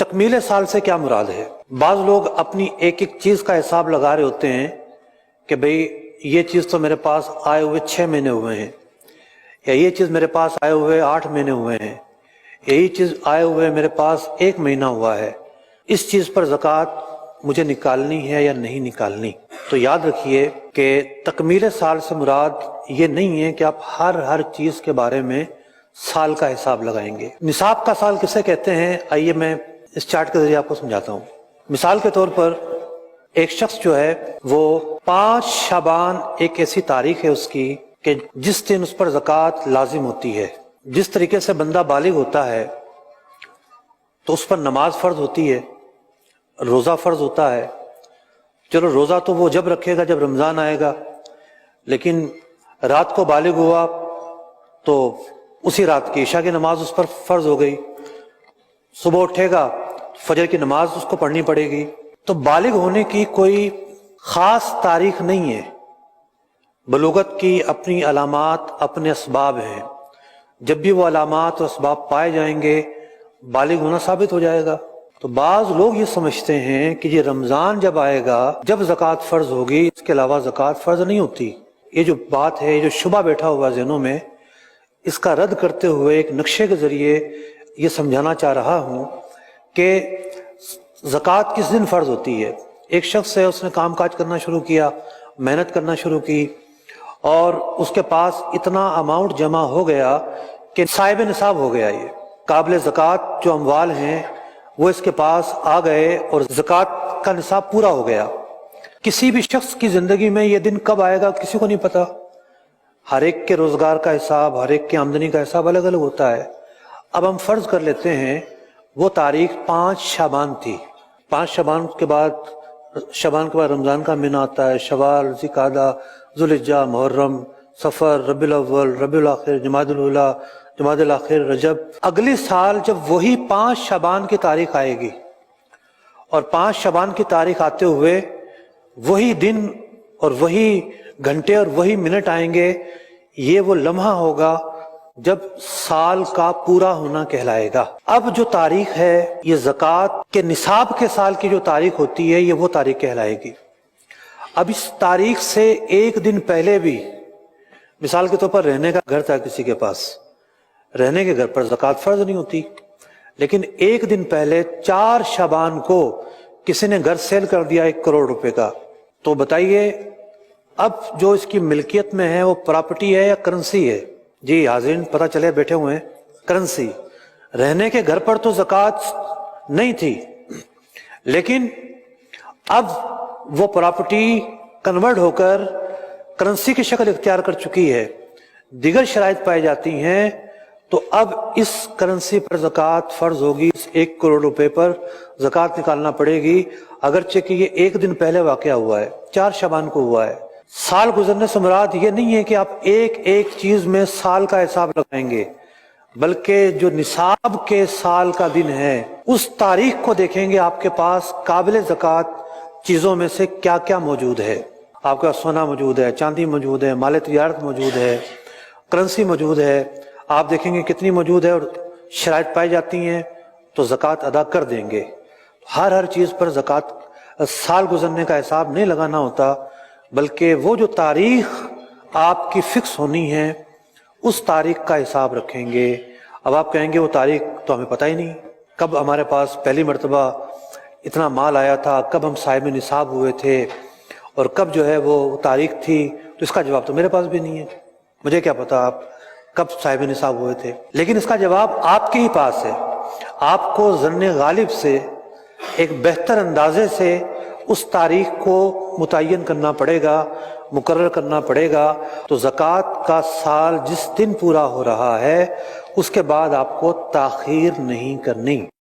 تکمیل سال سے کیا مراد ہے؟ بعض لوگ اپنی ایک ایک چیز کا حساب لگا رہے ہوتے ہیں کہ بھئی یہ چیز تو میرے پاس آئے ہوئے 6 مہینے ہوئے ہیں، یا یہ چیز میرے پاس آئے ہوئے 8 مہینے ہوئے ہیں، یہی چیز آئے ہوئے میرے پاس 1 مہینہ ہوا ہے، اس چیز پر زکوٰۃ مجھے نکالنی ہے یا نہیں نکالنی؟ تو یاد رکھیے کہ تکمیل سال سے مراد یہ نہیں ہے کہ آپ ہر چیز کے بارے میں سال کا حساب لگائیں گے۔ نصاب کا سال کسے کہتے ہیں؟ آئیے میں اس چارٹ کے ذریعے آپ کو سمجھاتا ہوں۔ مثال کے طور پر ایک شخص جو ہے وہ 5 شعبان ایک ایسی تاریخ ہے اس کی کہ جس دن اس پر زکوٰۃ لازم ہوتی ہے۔ جس طریقے سے بندہ بالغ ہوتا ہے تو اس پر نماز فرض ہوتی ہے، روزہ فرض ہوتا ہے۔ چلو روزہ تو وہ جب رکھے گا جب رمضان آئے گا، لیکن رات کو بالغ ہوا تو اسی رات کی عشاء کی نماز اس پر فرض ہو گئی، صبح اٹھے گا فجر کی نماز اس کو پڑھنی پڑے گی۔ تو بالغ ہونے کی کوئی خاص تاریخ نہیں ہے، بلوغت کی اپنی علامات اپنے اسباب ہیں، جب بھی وہ علامات اور اسباب پائے جائیں گے بالغ ہونا ثابت ہو جائے گا۔ تو بعض لوگ یہ سمجھتے ہیں کہ یہ رمضان جب آئے گا جب زکوٰۃ فرض ہوگی، اس کے علاوہ زکوٰۃ فرض نہیں ہوتی۔ یہ جو بات ہے، یہ جو شبہ بیٹھا ہوا ذہنوں میں، اس کا رد کرتے ہوئے ایک نقشے کے ذریعے یہ سمجھانا چاہ رہا ہوں کہ زکوٰۃ کس دن فرض ہوتی ہے۔ ایک شخص ہے، اس نے کام کاج کرنا شروع کیا، محنت کرنا شروع کی، اور اس کے پاس اتنا اماؤنٹ جمع ہو گیا کہ صاحب نصاب ہو گیا، یہ قابل زکوٰۃ جو اموال ہیں وہ اس کے پاس آ گئے اور زکوٰۃ کا نصاب پورا ہو گیا۔ کسی بھی شخص کی زندگی میں یہ دن کب آئے گا کسی کو نہیں پتا، ہر ایک کے روزگار کا حساب، ہر ایک کی آمدنی کا حساب الگ الگ ہوتا ہے۔ اب ہم فرض کر لیتے ہیں وہ تاریخ 5 شعبان تھی، 5 شعبان کے بعد رمضان کا مہینہ آتا ہے، شوال، ذوالقعدہ، ذوالحجہ، محرم، صفر، ربیع الاول، ربیع الاخر، جمادی الاولیٰ، جمادی الاخر، رجب۔ اگلے سال جب وہی 5 شعبان کی تاریخ آئے گی اور 5 شعبان کی تاریخ آتے ہوئے وہی دن اور وہی گھنٹے اور وہی منٹ آئیں گے، یہ وہ لمحہ ہوگا جب سال کا پورا ہونا کہلائے گا۔ اب جو تاریخ ہے یہ زکوٰۃ کے نصاب کے سال کی جو تاریخ ہوتی ہے یہ وہ تاریخ کہلائے گی۔ اب اس تاریخ سے ایک دن پہلے بھی، مثال کے طور پر رہنے کا گھر تھا کسی کے پاس، رہنے کے گھر پر زکوٰۃ فرض نہیں ہوتی، لیکن ایک دن پہلے 4 شعبان کو کسی نے گھر سیل کر دیا 1 کروڑ روپے کا، تو بتائیے اب جو اس کی ملکیت میں ہے وہ پراپرٹی ہے یا کرنسی ہے؟ جی حاضرین پتہ چلے بیٹھے ہوئے ہیں، کرنسی۔ رہنے کے گھر پر تو زکوٰۃ نہیں تھی، لیکن اب وہ پراپرٹی کنورٹ ہو کر کرنسی کی شکل اختیار کر چکی ہے، دیگر شرائط پائی جاتی ہیں، تو اب اس کرنسی پر زکوٰۃ فرض ہوگی، اس 1 کروڑ روپے پر زکوٰۃ نکالنا پڑے گی، اگرچہ کہ یہ ایک دن پہلے واقعہ ہوا ہے، 4 شعبان کو ہوا ہے۔ سال گزرنے سے مراد یہ نہیں ہے کہ آپ ایک چیز میں سال کا حساب لگائیں گے، بلکہ جو نصاب کے سال کا دن ہے اس تاریخ کو دیکھیں گے، آپ کے پاس قابل زکوٰۃ چیزوں میں سے کیا کیا موجود ہے۔ آپ کا سونا موجود ہے، چاندی موجود ہے، مال تجارت موجود ہے، کرنسی موجود ہے، آپ دیکھیں گے کتنی موجود ہے اور شرائط پائی جاتی ہیں تو زکوٰۃ ادا کر دیں گے۔ ہر چیز پر زکوٰۃ سال گزرنے کا حساب نہیں لگانا ہوتا، بلکہ وہ جو تاریخ آپ کی فکس ہونی ہے اس تاریخ کا حساب رکھیں گے۔ اب آپ کہیں گے وہ تاریخ تو ہمیں پتہ ہی نہیں، کب ہمارے پاس پہلی مرتبہ اتنا مال آیا تھا، کب ہم صاحب نصاب ہوئے تھے، اور کب جو ہے وہ تاریخ تھی، تو اس کا جواب تو میرے پاس بھی نہیں ہے، مجھے کیا پتا آپ کب صاحب نصاب ہوئے تھے۔ لیکن اس کا جواب آپ کے ہی پاس ہے، آپ کو ظن غالب سے ایک بہتر اندازے سے اس تاریخ کو متعین کرنا پڑے گا، مقرر کرنا پڑے گا۔ تو زکوٰۃ کا سال جس دن پورا ہو رہا ہے اس کے بعد آپ کو تاخیر نہیں کرنی۔